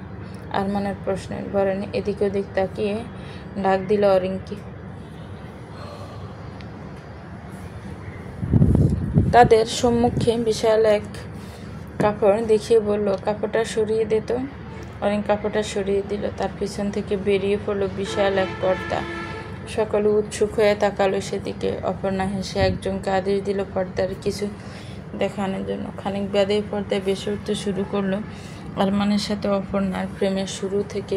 আরমানের প্রশ্নের, বরং এদিক ওদিক তাকিয়ে ডাক দিল অরিনকে। তাদের সম্মুখে বিশাল এক কাপড় দেখিয়ে বলল, কাপড়টা সরিয়ে দে তো। অরিন কাপড়টা সরিয়ে দিল। তার পিছন থেকে বেরিয়ে পড়ল বিশাল এক পর্দা। সকলে উৎসুক হয়ে তাকালো সেদিকে। অপর্ণা হেসে একজনকে আদেশ দিল পর্দার কিছু দেখানোর জন্য। খানিক বাদেই পর্দায় বেশি উঠতে শুরু করলো আরমানের সাথে অপর্ণার প্রেমের শুরু থেকে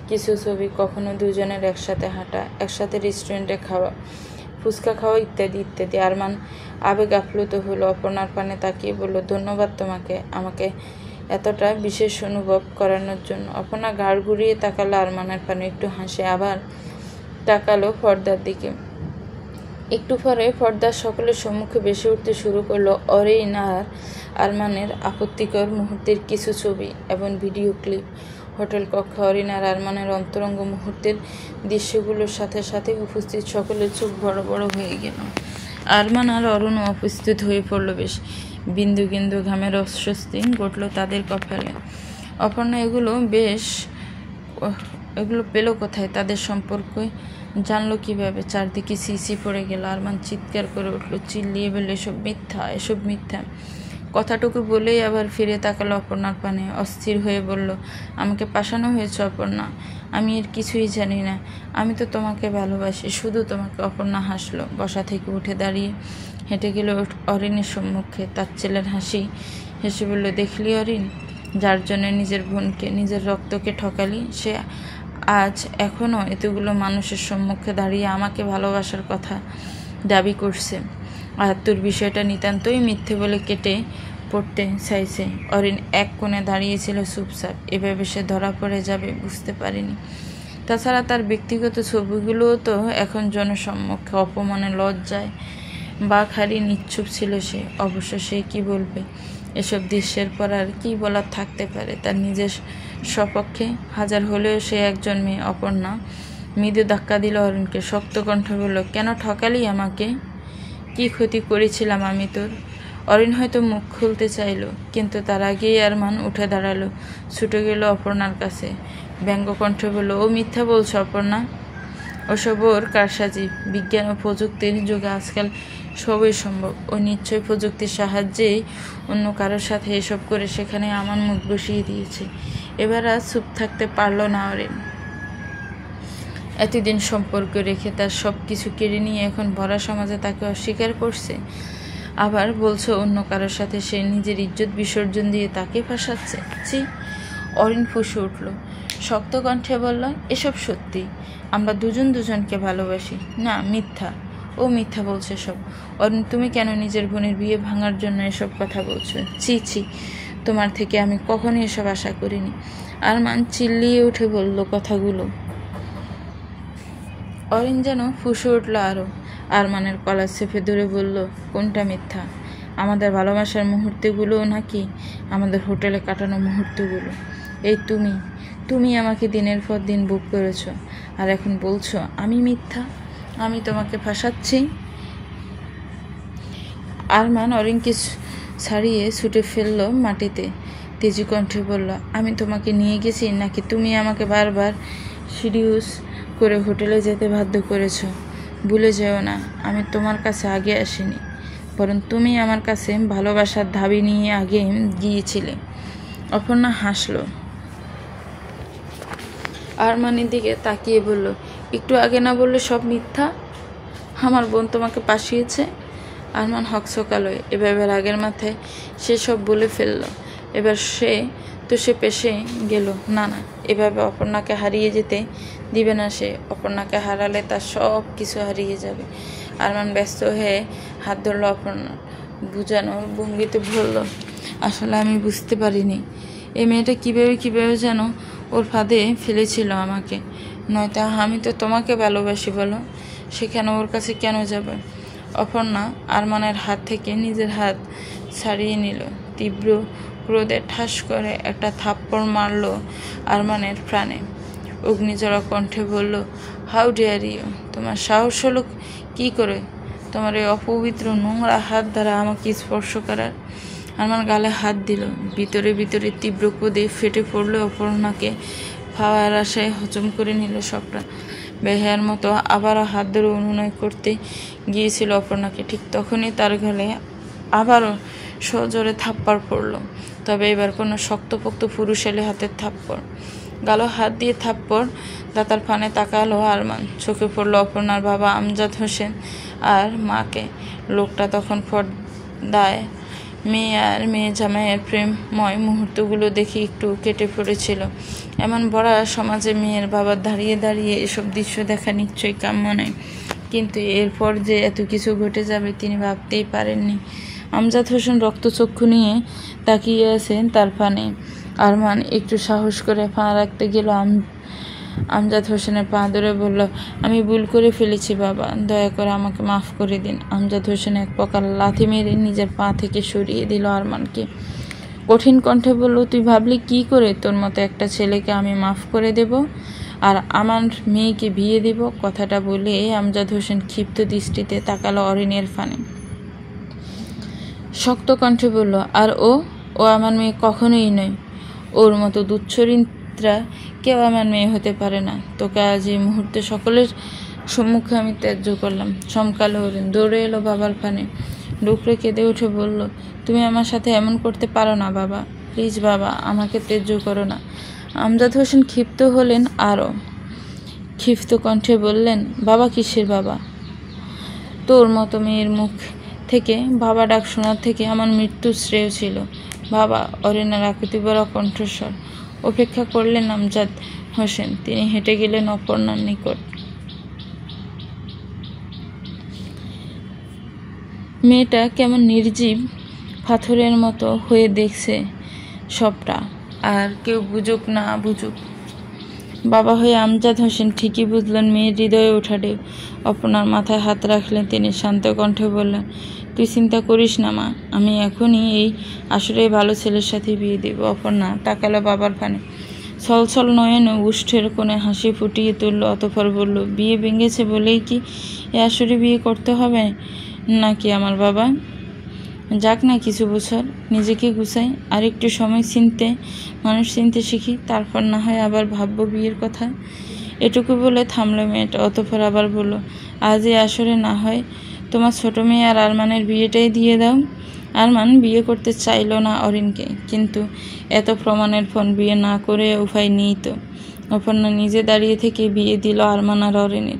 কিছু ছবি, কখনো দুজনের একসাথে হাঁটা, একসাথে রেস্টুরেন্টে খাওয়া, ফুচকা খাওয়া ইত্যাদি ইত্যাদি। আরমান আবেগ আপ্লুত হলো। অপর্ণার পানে তাকিয়ে বলল, ধন্যবাদ তোমাকে আমাকে এতটা বিশেষ অনুভব করানোর জন্য। অপর্ণা ঘাড় ঘুরিয়ে তাকালো আরমানের পানে, একটু হাসে, আবার তাকালো পর্দার দিকে। একটু পরে পর্দার সকলের সম্মুখে বেশি উঠতে শুরু করলো অরিন আর আরমানের আপত্তিকর মুহূর্তের কিছু ছবি এবং ভিডিও ক্লিপ। হোটেল কক্ষে অরিন আর আরমানের অন্তরঙ্গ মুহূর্তের দৃশ্যগুলোর সাথে সাথে উপস্থিত সকলের চোখ বড় বড় হয়ে গেল। আরমান আর অরুণও উপস্থিত হয়ে পড়ল। বেশ বিন্দু বিন্দু ঘামের অস্বস্তি ঘটল তাদের কপালে। অপর্ণা এগুলো পেল কোথায়? তাদের সম্পর্কে জানলো কিভাবে? চারদিকে সিসি পড়ে গেল। আরমান চিৎকার করে উঠলো, চিল্লিয়ে বলল, এসব মিথ্যা, এসব মিথ্যা। কথাটুকু বলেই আবার ফিরে তাকালো অপর্ণার পানে, অস্থির হয়ে বলল, আমাকে পাশানো হয়েছে অপর্ণা, আমি এর কিছুই জানি না, আমি তো তোমাকে ভালোবাসি, শুধু তোমাকে। অপর্ণা হাসলো, বসা থেকে উঠে দাঁড়িয়ে হেঁটে গেল অরিনের সম্মুখে। তার ছেলের হাসি হেসে বলল, দেখলি অরিন, যার জন্য নিজের বোনকে, নিজের রক্তকে ঠকালি, সে আজ এখনও এতগুলো মানুষের সম্মুখে দাঁড়িয়ে আমাকে ভালোবাসার কথা দাবি করছে। আর তোর বিষয়টা নিতান্তই মিথ্যে বলে কেটে পড়তে চাইছে। অরিন এক কোণে দাঁড়িয়েছিল চুপচাপ। এভাবে সে ধরা পড়ে যাবে বুঝতে পারেনি। তাছাড়া তার ব্যক্তিগত ছবিগুলোও তো এখন জনসম্মুখে। অপমানে, লজ্জায় বাক হারিয়ে নিশ্চুপ ছিল সে। অবশ্য সে কি বলবে? এসব দৃশ্যের পর আর কি বলার থাকতে পারে তার নিজের সপক্ষে? হাজার হলেও সে একজন মেয়ে। অপর্ণা মৃদু ধাক্কা দিল অরুণকে, শক্ত কণ্ঠ বলল, কেন ঠকালি আমাকে? কি ক্ষতি করেছিলাম আমি তোর? অরিন হয়তো মুখ খুলতে চাইল, কিন্তু তার আগেই আরমান উঠে দাঁড়ালো, ছুটে গেল অপর্ণার কাছে, ব্যঙ্গ কণ্ঠে বলল, ও মিথ্যা বলছো অপর্ণা, ওসব ওর কারসাজি। বিজ্ঞান ও প্রযুক্তির যুগে আজকাল সবই সম্ভব। ও নিশ্চয়ই প্রযুক্তির সাহায্যেই অন্য কারোর সাথে এসব করে সেখানে আমার মুখ বসিয়ে দিয়েছে। এবার আর চুপ থাকতে পারল না অরিন। এতদিন সম্পর্ক রেখে তার সব কিছু কেড়ে নিয়ে এখন ভরা সমাজে তাকে অস্বীকার করছে। আবার বলছো অন্য কারোর সাথে সে নিজের ইজ্জত বিসর্জন দিয়ে তাকে ফাঁসাচ্ছে। ছি! অরিন ফুঁসে উঠল। শক্ত কণ্ঠে বলল, এসব সত্যি, আমরা দুজন দুজনকে ভালোবাসি। না, মিথ্যা, ও মিথ্যা বলছে সব। অরুণ, তুমি কেন নিজের বোনের বিয়ে ভাঙার জন্য এসব কথা বলছো? ছি ছি, তোমার থেকে আমি কখনই এসব আশা করিনি। আরমান চিল্লিয়ে উঠে বলল কথাগুলো। অরিন যেন ফুঁসে উঠল আরও। আরমানের কলার চেপে ধরে বলল, কোনটা মিথ্যা? আমাদের ভালোবাসার মুহূর্তগুলো নাকি আমাদের হোটেলে কাটানো মুহূর্তগুলো? এই তুমি আমাকে দিনের পর দিন বুক করেছ, আর এখন বলছো আমি মিথ্যা, আমি তোমাকে ফাঁসাচ্ছি? আরমান অরিনকে ছাড়িয়ে ছুটে ফেলল মাটিতে। তেজি কণ্ঠে বলল, আমি তোমাকে নিয়ে গেছি নাকি তুমি আমাকে বারবার সিডিউস করে হোটেলে যেতে বাধ্য করেছ? ভুলে যেও না, আমি তোমার কাছে আগে আসিনি, বরং তুমি আমার কাছে ভালোবাসার দাবি নিয়ে আগে গিয়েছিলে। অপর্ণা হাসল। আরমানের দিকে তাকিয়ে বলল, একটু আগে না বললে সব মিথ্যা? আমার বোন তোমাকে পাঠিয়েছে? আরমান হকচকালো। এভাবে রাগের মাথায় সে সব বলে ফেলল। এবার সে পেশে গেল। না, এভাবে অপর্ণাকে হারিয়ে যেতে দিবে না সে। অপর্ণাকে হারালে তার সব কিছু হারিয়ে যাবে। আরমান ব্যস্ত হয়ে হাত ধরল অপর্ণা, বুঝানোর ভঙ্গিতে বলল, আসলে আমি বুঝতে পারিনি এই মেয়েটা কিভাবে যেন ওর ফাঁদে ফেলেছিল আমাকে। নয়তো আমি তো তোমাকে ভালোবাসি বলো, সেখানে ওর কাছে কেন যাবে? অপর্ণা আরমানের হাত থেকে নিজের হাত ছাড়িয়ে নিল। তীব্র ক্রোধে ঠাস করে একটা থাপ্পড় মারল আরমানের প্রাণে। অগ্নিজড়া কণ্ঠে বলল, হাউ ডেয়ার ইউ, তোমার সাহস হলো কি করে তোমার এই অপবিত্র নোংরা হাত দ্বারা আমাকে স্পর্শ করার? আরমান গালে হাত দিল। ভিতরে ভিতরে তীব্র ক্রোধে ফেটে পড়ল অপর্ণাকে পাওয়ার আশায় হজম করে নিল সবটা। বেহায়ার মতো আবারও হাত ধরে অনুনয় করতে গিয়েছিল অপর্ণাকে। ঠিক তখনই তার গালে আবারও সজোরে থাপ্পড় পড়ল, তবে এবার কোনো শক্তপোক্ত পুরুষালী হাতের থাপ্পড়। গালো হাত দিয়ে থাপ্পড় দাতার ফানে তাকালো আরমান। চোখে পড়ল অপর্ণার বাবা আমজাদ হোসেন আর মাকে। লোকটা তখন পর্দায় মেয়ে জামাইয়ের প্রেমময় মুহূর্তগুলো দেখে একটু কেটে পড়েছিল। এমন বড় সমাজে মেয়ের বাবার দাঁড়িয়ে দাঁড়িয়ে এসব দৃশ্য দেখা নিশ্চয়ই কাম্য নয়, কিন্তু এরপর যে এত কিছু ঘটে যাবে তিনি ভাবতেই পারেননি। আমজাদ হোসেন রক্তচক্ষু নিয়ে তাকিয়ে আছেন তার পানে। আরমান একটু সাহস করে পা রাখতে গেল। আমজাদ হোসেনের পা ধরে বলল, আমি ভুল করে ফেলেছি বাবা, দয়া করে আমাকে মাফ করে দিন। আমজাদ হোসেন এক প্রকার লাথি মেরে নিজের পা থেকে সরিয়ে দিল আরমানকে। কঠিন কণ্ঠে বলল, তুই ভাবলি কি করে তোর মতো একটা ছেলেকে আমি মাফ করে দেব আর আমার মেয়েকে বিয়ে দেব? কথাটা বলে আমজাদ হোসেন ক্ষিপ্ত দৃষ্টিতে তাকালো অরিনের ফানে। শক্ত কণ্ঠে বলল, আর ও আমার মেয়ে কখনোই নয়। ওর মতো দুচ্ছরিত্রা কেউ আমার মেয়ে হতে পারে না। তোকে আজ এই মুহূর্তে সকলের সম্মুখে আমি ত্যায্য করলাম। চমকালো হরিণ, দৌড়ে এলো বাবার ফানে। ডুকরে কেঁদে উঠে বলল, তুমি আমার সাথে এমন করতে পারো না বাবা, প্লিজ বাবা, আমাকে ত্যায্য করো না। আমজাদ হোসেন ক্ষিপ্ত হলেন আরও। ক্ষিপ্ত কণ্ঠে বললেন, বাবা কিসের বাবা? তোর মতো মেয়ের মুখ থেকে বাবা ডাক শোনার থেকে আমার মৃত্যু শ্রেয় ছিল বাবা। অরিনের আকুতি ভরা কণ্ঠস্বর। অপেক্ষা করলেন আমজাদ হোসেন। তিনি হেঁটে গেলেন অপর্ণার নিকট। মেয়েটা কেমন নির্জীব পাথরের মতো হয়ে দেখছে সবটা, আর কেউ বুঝুক না বুঝুক। বাবা হয়ে আমজাদ হোসেন ঠিকই বুঝলেন মেয়ের হৃদয়ে ওঠা ঢেউ। অপর্ণার মাথায় হাত রাখলেন তিনি। শান্ত কণ্ঠে বললেন, তুই চিন্তা করিস না মা, আমি এখনই এই আসলে ভালো ছেলের সাথে বিয়ে দেব। অপর্ণা তাকালো বাবার পানে। ছলছল নয়নে উষ্ঠের কোণে হাসি ফুটিয়ে তুলল। অতঃপর বলল, বিয়ে ভেঙেছে বলেই কি এ আসরে বিয়ে করতে হবে নাকি আমার বাবা? যাক না কিছু বছর, নিজেকে গুছাই, আর একটু সময় মানুষ চিনতে শিখি, তারপর না হয় আবার ভাববো বিয়ের কথা। এটুকু বলে থামলো মেয়েটা। অতঃপর আবার বলল, আজ এই আসরে না হয় তোমার ছোট মেয়ে আর আরমানের বিয়েটাই দিয়ে দাও। আরমান বিয়ে করতে চাইল না অরিনকে, কিন্তু এত প্রমাণের পর বিয়ে না করে উপায় নেই তো। অপর্ণা নিজে দাঁড়িয়ে থেকে বিয়ে দিল আরমান আর অরিনের।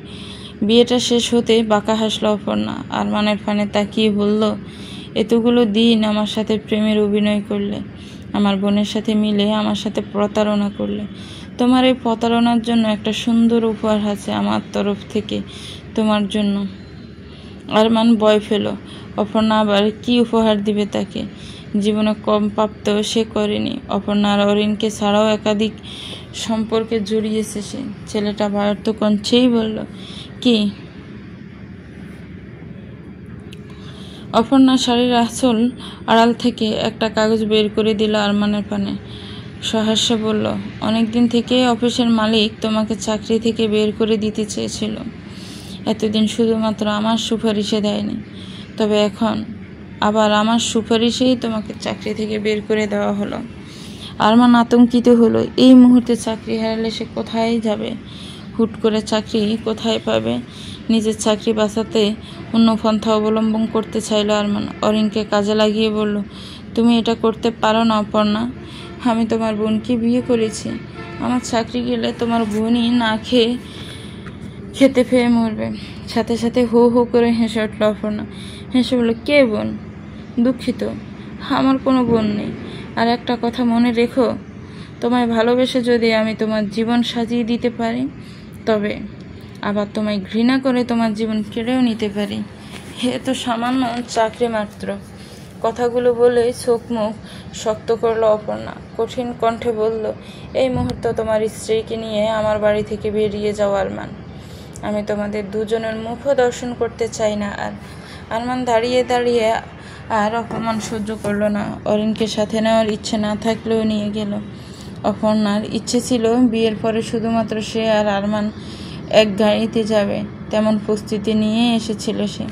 বিয়েটা শেষ হতে বাঁকা হাসলো অপর্ণা। আরমানের ফানে তাকিয়ে বলল, এতগুলো দিন আমার সাথে প্রেমের অভিনয় করলে, আমার বোনের সাথে মিলে আমার সাথে প্রতারণা করলে, তোমার এই প্রতারণার জন্য একটা সুন্দর উপহার আছে আমার তরফ থেকে তোমার জন্য। আরমান ভয় পেল। অপর্ণা আবার কি উপহার দিবে তাকে। জীবনে কম প্রাপ্ত সে করেনি। অপর্ণা আর অরিনকে ছাড়াও একাধিক সম্পর্কে জড়িয়েছে সে। ছেলেটা ব্যর্থ কণ্ঠেই বলল, কি? অপর্ণা শাড়ির আঁচল আড়াল থেকে একটা কাগজ বের করে দিল আরমানের পানে। সহাস্যে বলল, অনেকদিন থেকেই অফিসের মালিক তোমাকে চাকরি থেকে বের করে দিতে চেয়েছিল। এতদিন শুধুমাত্র আমার সুপারিশে দেয়নি, তবে এখন আবার আমার সুপারিশেই তোমাকে চাকরি থেকে বের করে দেওয়া হলো। আরমান আতঙ্কিত হলো। এই মুহূর্তে চাকরি হারালে সে কোথায় যাবে? হুট করে চাকরি কোথায় পাবে? নিজের চাকরি বাঁচাতে অন্য পন্থা অবলম্বন করতে চাইল আরমান। অরিনকে কাজে লাগিয়ে বলল, তুমি এটা করতে পারো না অপর্ণা। আমি তোমার বোনকে বিয়ে করেছি। আমার চাকরি গেলে তোমার বোনই না খেতে পেয়ে মরবে। সাথে সাথে হো হো করে হেসে উঠল অপর্ণা। হেসে বলল, কে বোন? দুঃখিত, আমার কোনো বোন নেই। আর একটা কথা মনে রেখো, তোমায় ভালোবেসে যদি আমি তোমার জীবন সাজিয়ে দিতে পারি, তবে আবার তোমায় ঘৃণা করে তোমার জীবন কেড়েও নিতে পারি। হে তো সামান্য চাকরি মাত্র। কথাগুলো বলে চোখ মুখ শক্ত করলো অপর্ণা। কঠিন কণ্ঠে বলল, এই মুহূর্তে তোমার স্ত্রীকে নিয়ে আমার বাড়ি থেকে বেরিয়ে যাও আরমান। আমি তোমাদের দুজনের মুখও দর্শন করতে চাই না। আর আরমান দাঁড়িয়ে দাঁড়িয়ে আর অপমান সহ্য করলো না। অরিনকে সাথে নেওয়ার ইচ্ছে না থাকলেও নিয়ে গেল। অপর্ণার ইচ্ছে ছিল বিয়ের পরে শুধুমাত্র সে আর আরমান এক গাড়িতে যাবে, তেমন প্রস্তুতি নিয়ে এসেছিল সে।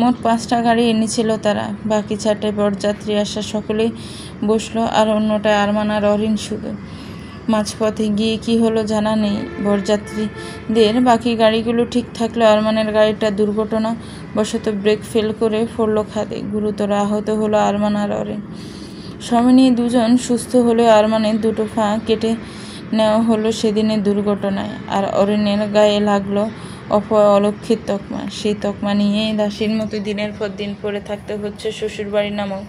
মোট 5টা গাড়ি এনেছিল তারা। বাকি 4টে বরযাত্রী আসা সকলেই বসলো, আর অন্যটায় আরমান আর অরিন শুধু। মাঝপথে গিয়ে কি হলো জানা নেই বরযাত্রীদের। বাকি গাড়িগুলো ঠিক থাকলেও আরমানের গাড়িটা দুর্ঘটনা বশত ব্রেক ফেল করে পড়ল খাদে। গুরুতর আহত হলো আরমান আর অরিন। সমিনী দুজন সুস্থ হলেও আরমানের দুটো পা কেটে নেওয়া হলো সেদিনের দুর্ঘটনায়। আর অরিনের গায়ে লাগলো অলক্ষিত তকমা। সেই তকমা নিয়েই দাসীর মতো দিনের পর দিন পড়ে থাকতে হচ্ছে শ্বশুরবাড়ি নামক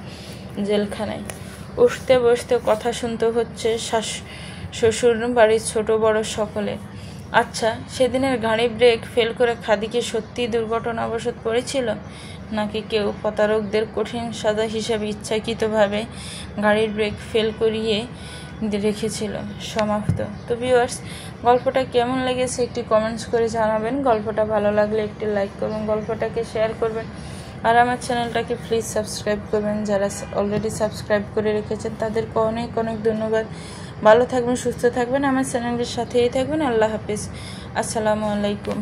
জেলখানায়। উঠতে বসতে কথা শুনতে হচ্ছে শ্বশুর বাড়ির ছোট বড় সকলে। আচ্ছা, সেদিনের গাড়ি ব্রেক ফেল করে খাদিকে সত্যিই দুর্ঘটনাবশত পড়েছিল, নাকি কেউ প্রতারকদের কঠিন সাজা হিসাবে ইচ্ছাকৃতভাবে গাড়ির ব্রেক ফেল করিয়ে রেখেছিল? সমাপ্ত। তো ভিউয়ার্স, গল্পটা কেমন লেগেছে একটি কমেন্টস করে জানাবেন। গল্পটা ভালো লাগলে একটি লাইক করবেন, গল্পটাকে শেয়ার করবেন, আর আমার চ্যানেলটাকে প্লিজ সাবস্ক্রাইব করবেন। যারা অলরেডি সাবস্ক্রাইব করে রেখেছেন তাদেরকে অনেক অনেক ধন্যবাদ। ভালো থাকবেন, সুস্থ থাকবেন, আমার চ্যানেলের সাথেই থাকবেন। আল্লাহ হাফিজ। আসসালামু আলাইকুম।